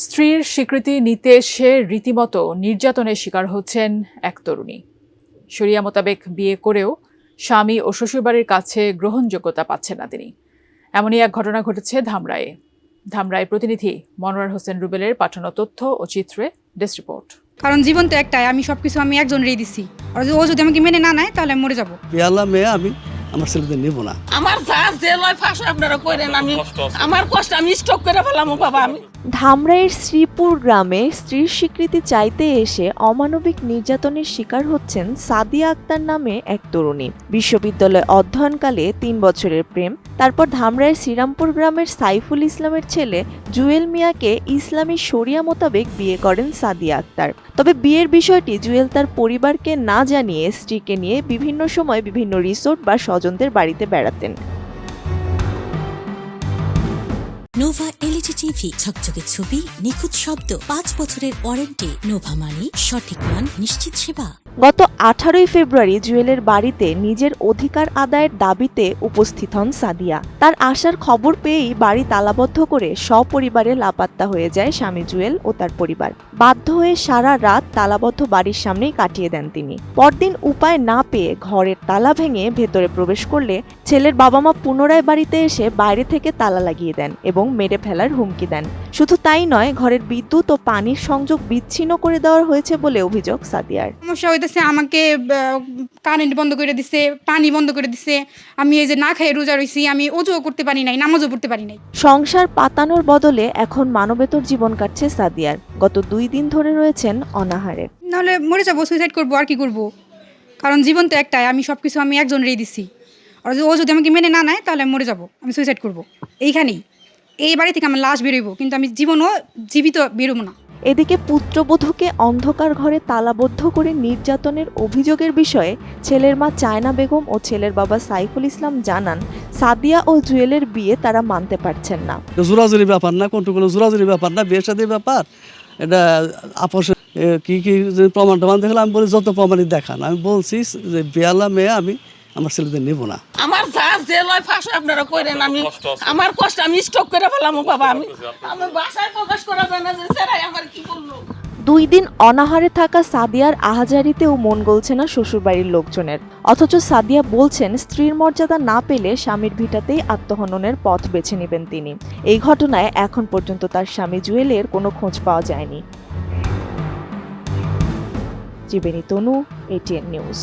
স্ত্রীর স্বীকৃতি নিতে এসে রীতিমতো নির্যাতনের শিকার হচ্ছেন এক তরুণী। শরিয়া মোতাবেক বিয়ে করেও স্বামী ও শ্বশুরবাড়ির কাছে গ্রহণযোগ্যতা পাচ্ছেন না তিনি। এমনই এক ঘটনা ঘটেছে ধামরায়ে। ধামরাই প্রতিনিধি মনোয়ার হোসেন রুবেলের পাঠানো তথ্য ও চিত্রে ডেস্ক রিপোর্ট। কারণ জীবন তো একটাই, আমি সবকিছু একজনেরই দিছি। আর ও যদি আমাকে মেনে না নেয় তাহলে মরে যাবো। বিয়ালা মেয়ে আমি আমার ছেলেদের নেব না। আমার যা যে লয় ফাঁসা আপনারা করেন, আমি আমার কষ্ট আমি স্টক করে ফেলাম বাবা। আমি ধামরাইয়ের শ্রীপুর গ্রামে স্ত্রীর স্বীকৃতি চাইতে এসে অমানবিক নির্যাতনের শিকার হচ্ছেন সাদিয়া আক্তার নামে এক তরুণী। বিশ্ববিদ্যালয়ে অধ্যয়নকালে ৩ বছরের প্রেম, তারপর ধামরাইয়ের শ্রীরামপুর গ্রামের সাইফুল ইসলামের ছেলে জুয়েল মিয়াকে ইসলামী শরিয়া মোতাবেক বিয়ে করেন সাদিয়া আক্তার। তবে বিয়ের বিষয়টি জুয়েল তার পরিবারকে না জানিয়ে স্ত্রীকে নিয়ে বিভিন্ন সময় বিভিন্ন রিসোর্ট বা স্বজনদের বাড়িতে বেড়াতেন। নোভা এলইডি টিভি, ঝকঝকে ছবি, নিখুঁত শব্দ, 5 বছরের ওয়ারেন্টি। নোভা মানি, সঠিক মান, নিশ্চিত সেবা। গত 18 ফেব্রুয়ারি জুয়েলের বাড়িতে নিজের অধিকার আদায়ের দাবিতে উপস্থিত হন সাদিয়া। তার আসার খবর পেয়েই বাড়ি তালাবদ্ধ করে সপরিবারে লাপাত্তা হয়ে যায় স্বামী জুয়েল ও তার পরিবার। বাধ্য হয়ে সারা রাত তালাবদ্ধ বাড়ির সামনেই কাটিয়ে দেন তিনি। পরদিন উপায় না পেয়ে ঘরের তালা ভেঙে ভেতরে প্রবেশ করলে ছেলের বাবা মা পুনরায় বাড়িতে এসে বাইরে থেকে তালা লাগিয়ে দেন এবং মেরে ফেলার হুমকি দেন। শুধু তাই নয়, ঘরের বিদ্যুৎ ও পানির সংযোগ বিচ্ছিন্ন করে দেওয়া হয়েছে বলে অভিযোগ সাদিয়ার। সমস্যা হইতেছে, আমাকে কারেন্ট বন্ধ করে দিছে, পানি বন্ধ করে দিছে। আমি এই যে না খেয়ে রোজা রইছি, আমি ওযুও করতে পারি নাই, নামাজও পড়তে পারি নাই। সংসার পাতানোর বদলে এখন মানবেতর জীবন কাটছে সাদিয়ার। গত 2 দিন ধরে রয়েছেন অনাহারে। নাহলে মরে যাবো, সুইসাইড করবো, আর কি করবো। কারণ জীবন তো একটাই, আমি সবকিছু একজনেরই দিছি। আর ও যদি আমাকে মেনে না নেয় তাহলে মরে যাবো, আমি সুইসাইড করবো এইখানেই। এই বাড়ি থেকে আমার লাশ বেরোবো, কিন্তু আমি জীবিত বেরোবো না। এদিকে পুত্রবধূকে অন্ধকার ঘরে তালাবদ্ধ করে নির্যাতনের অভিযোগের বিষয়ে ছেলের মা চায়না বেগম ও ছেলের বাবা সাইফুল ইসলাম জানান, সাদিয়া ও জুয়েলের বিয়ে তারা মানতে পারছেন না। জোরাজুরি ব্যাপার না, কোনো জোরাজুরি ব্যাপার না, বিয়ের সাথে ব্যাপার। এটা আপোষে কি প্রমাণ টমান দেখলে আমি বলি যত প্রমাণই দেখান। আমি বলছি যে বিয়ালা মেয়ে আমি আমার ছেলেদের নেব না। আমার যা যে লয় ফাঁসা আপনারা করেন, আমি আমার কষ্ট আমি স্টক করে ফেলাম বাবা। আমি আমার বাসায় প্রকাশ করা যায় না যে সেরাই আমার কি করলো। 2 দিন অনাহারে থাকা সাদিয়ার আহাজারিতেও মন গলছে না শ্বশুরবাড়ির লোকজনের। অথচ সাদিয়া বলছেন, স্ত্রীর মর্যাদা না পেলে স্বামীর ভিটাতেই আত্মহননের পথ বেছে নেবেন তিনি। এই ঘটনায় এখন পর্যন্ত তার স্বামী জুয়েলের কোনো খোঁজ পাওয়া যায়নি। জীবনী তনু, ATN নিউজ।